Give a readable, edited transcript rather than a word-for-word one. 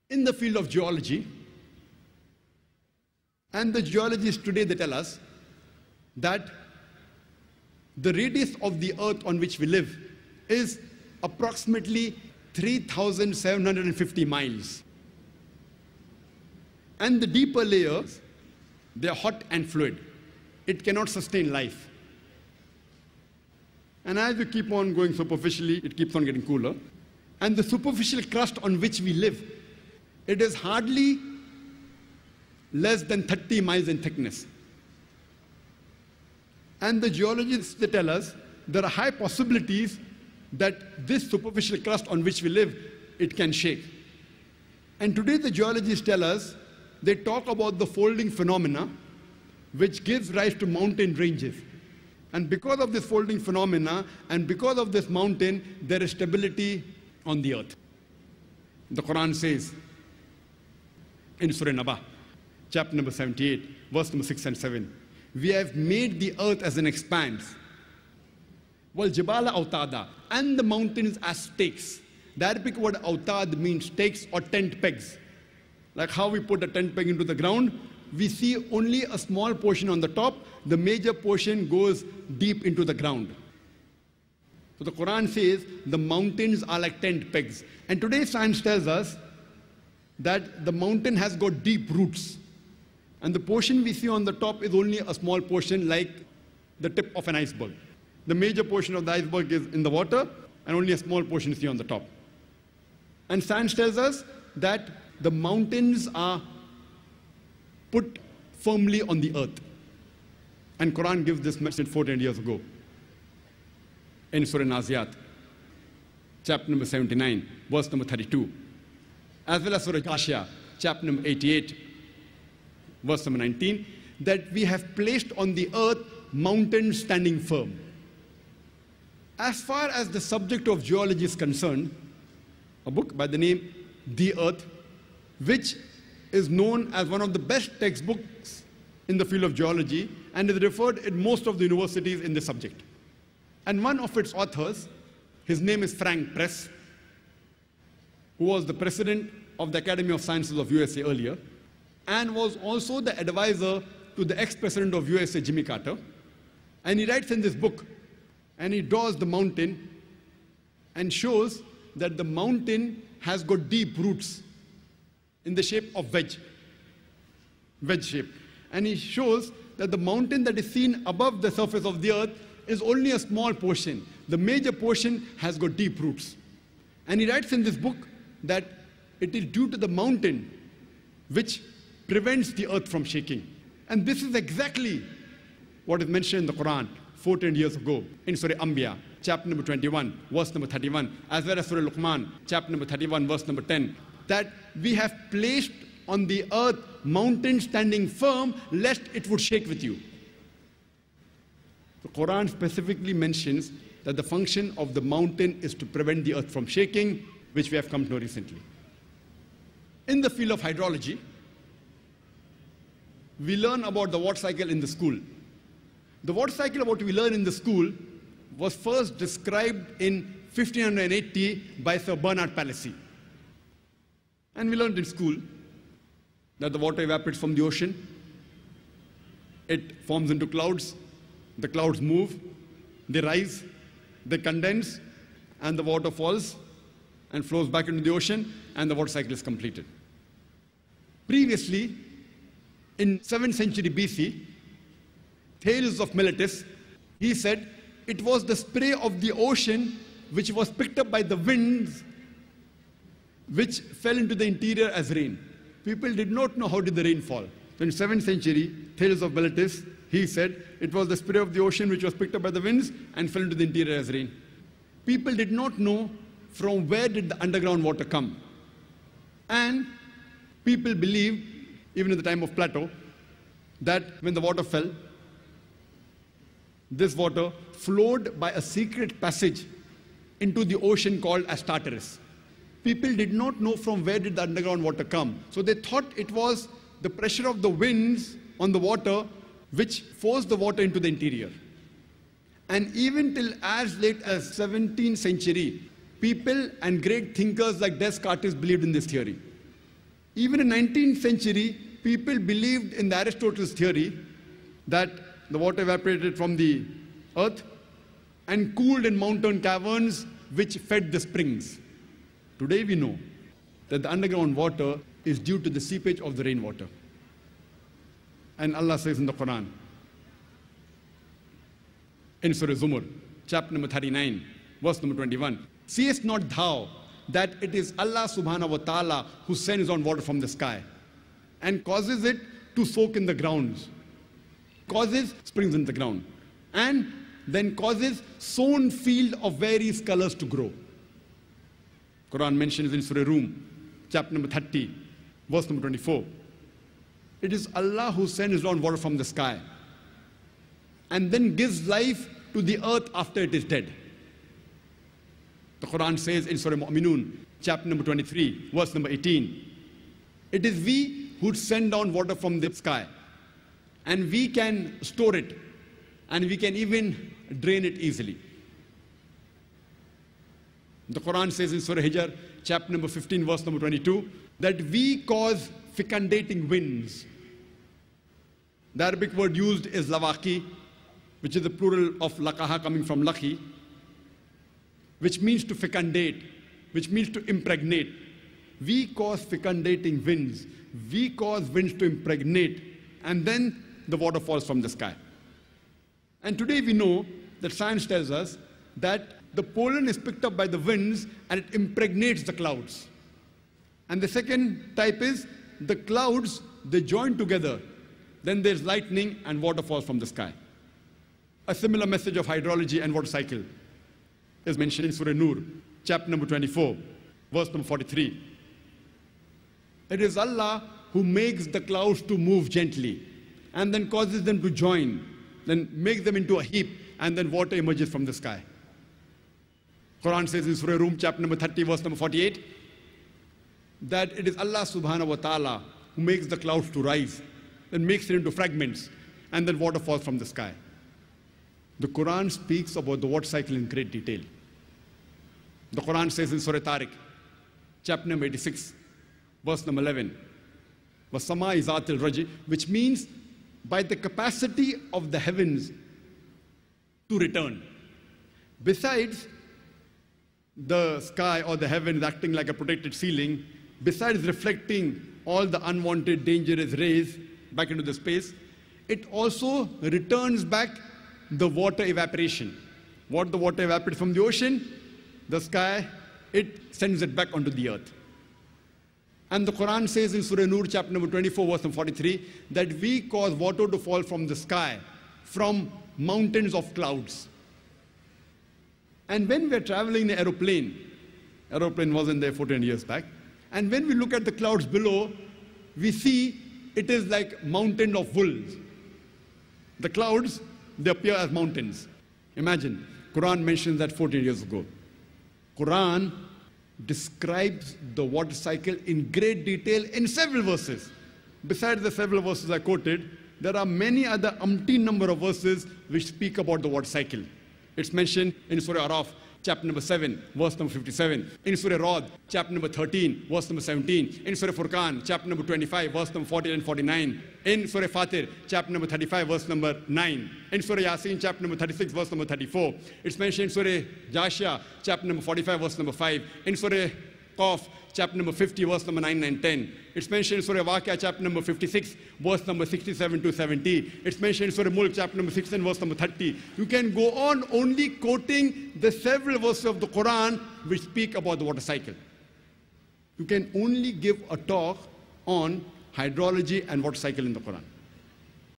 In the field of geology, and the geologists today, they tell us that the radius of the earth on which we live is approximately 3,750 miles. And the deeper layers, they are hot and fluid. It cannot sustain life. And as you keep on going superficially, it keeps on getting cooler. And the superficial crust on which we live, it is hardly less than 30 miles in thickness. And the geologists, they tell us there are high possibilities that this superficial crust on which we live, it can shake. And today the geologists tell us, they talk about the folding phenomena, which gives rise to mountain ranges. And because of this folding phenomena, and because of this mountain, there is stability on the earth. The Quran says in Surah Naba, chapter number 78, verse number 6 and 7, we have made the earth as an expanse. Wal jibala autada, and the mountains as stakes. The Arabic word autad means stakes or tent pegs. Like how we put a tent peg into the ground, we see only a small portion on the top, the major portion goes deep into the ground. So the Quran says the mountains are like tent pegs. And today science tells us that the mountain has got deep roots. And the portion we see on the top is only a small portion, like the tip of an iceberg. The major portion of the iceberg is in the water, and only a small portion is here on the top. And science tells us that the mountains are put firmly on the earth. And Quran gives this message 14 years ago. In Surah Naziat, chapter number 79, verse number 32. As well as Surah Ghashiyah, chapter number 88, verse number 19, that we have placed on the earth mountains standing firm. As far as the subject of geology is concerned, a book by the name The Earth, which is known as one of the best textbooks in the field of geology and is referred in most of the universities in this subject. And one of its authors, his name is Frank Press, who was the president of the Academy of Sciences of USA earlier, and was also the advisor to the ex-president of USA, Jimmy Carter. And he writes in this book, and he draws the mountain and shows that the mountain has got deep roots in the shape of wedge shape. And he shows that the mountain that is seen above the surface of the earth is only a small portion. The major portion has got deep roots. And he writes in this book that it is due to the mountain which prevents the earth from shaking. And this is exactly what is mentioned in the Quran 14 years ago in Surah Anbiya, chapter number 21, verse number 31, as well as Surah Luqman, chapter number 31, verse number 10, that we have placed on the earth mountains standing firm, lest it would shake with you. The Quran specifically mentions that the function of the mountain is to prevent the earth from shaking, which we have come to know recently. In the field of hydrology, we learn about the water cycle in the school. The water cycle of what we learn in the school was first described in 1580 by Sir Bernard Palissy. And we learned in school that the water evaporates from the ocean, it forms into clouds, the clouds move, they rise, they condense, and the water falls and flows back into the ocean, and the water cycle is completed. Previously, in 7th century BC, Thales of Miletus, he said it was the spray of the ocean which was picked up by the winds which fell into the interior as rain. People did not know how did the rain fall. So in 7th century, Thales of Miletus, he said it was the spray of the ocean which was picked up by the winds and fell into the interior as rain. People did not know from where did the underground water come. And people believed, even in the time of Plato, that when the water fell, this water flowed by a secret passage into the ocean called as Tartarus. People did not know from where did the underground water come. So they thought it was the pressure of the winds on the water which forced the water into the interior. And even till as late as 17th century, people and great thinkers like Descartes believed in this theory. Even in 19th century, people believed in the Aristotle's theory that the water evaporated from the earth and cooled in mountain caverns which fed the springs. Today we know that the underground water is due to the seepage of the rainwater. And Allah says in the Quran, in Surah Zumar, chapter number 39, verse number 21, "Seest not thou that it is Allah subhanahu wa ta'ala who sends down water from the sky and causes it to soak in the grounds, causes springs in the ground, and then causes sown field of various colors to grow." Quran mentions in Surah Rum, chapter number 30, verse number 24. It is Allah who sends down water from the sky and then gives life to the earth after it is dead. The Quran says in Surah Mu'minun, chapter number 23, verse number 18, it is we who send down water from the sky, and we can store it, and we can even drain it easily. The Quran says in Surah Hijr, chapter number 15, verse number 22, that we cause fecundating winds. The Arabic word used is lawaki, which is the plural of laqaha, coming from laki, which means to fecundate, which means to impregnate. We cause fecundating winds. We cause winds to impregnate, and then the water falls from the sky. And today we know that science tells us that the pollen is picked up by the winds and it impregnates the clouds. And the second type is the clouds, they join together. Then there's lightning and water falls from the sky. A similar message of hydrology and water cycle is mentioned in Surah Nur, chapter number 24, verse number 43. It is Allah who makes the clouds to move gently and then causes them to join, then makes them into a heap, and then water emerges from the sky. Quran says in Surah Rum, chapter number 30, verse number 48, that it is Allah subhanahu wa ta'ala who makes the clouds to rise, then makes it into fragments, and then water falls from the sky. The Quran speaks about the water cycle in great detail. The Quran says in Surah Tariq, chapter number 86, verse number 11, وَسَمَاءِ ذَاتِ الرَّجِ, which means by the capacity of the heavens to return. Besides the sky or the heavens acting like a protected ceiling, besides reflecting all the unwanted dangerous rays back into the space, it also returns back the water evaporation. What the water evaporates from the ocean, the sky, it sends it back onto the earth. And the Quran says in Surah Nur, chapter number 24, verse number 43, that we cause water to fall from the sky, from mountains of clouds. And when we are traveling in an aeroplane wasn't there 14 years back, and when we look at the clouds below, we see it is like mountain of wolves. The clouds, they appear as mountains. Imagine, Quran mentions that 14 years ago. Quran describes the water cycle in great detail in several verses. Besides the several verses I quoted, there are many other umpteen number of verses which speak about the water cycle. It's mentioned in Surah Araf, chapter number 7, verse number 57. In Surah Rod, chapter number 13, verse number 17. In Surah Furqan, chapter number 25, verse number 40 and 49. In Surah Fatir, chapter number 35, verse number 9. In Surah Yasin, chapter number 36, verse number 34. It's mentioned in Surah Jashia, chapter number 45, verse number 5. In Surah Qaf, chapter number 50, verse number 9 and 10. It's mentioned in Surah Waqia, chapter number 56, verse number 67 to 70. It's mentioned in Surah Mulk, chapter number 16, verse number 30. You can go on only quoting the several verses of the Quran which speak about the water cycle. You can only give a talk on hydrology and water cycle in the Quran.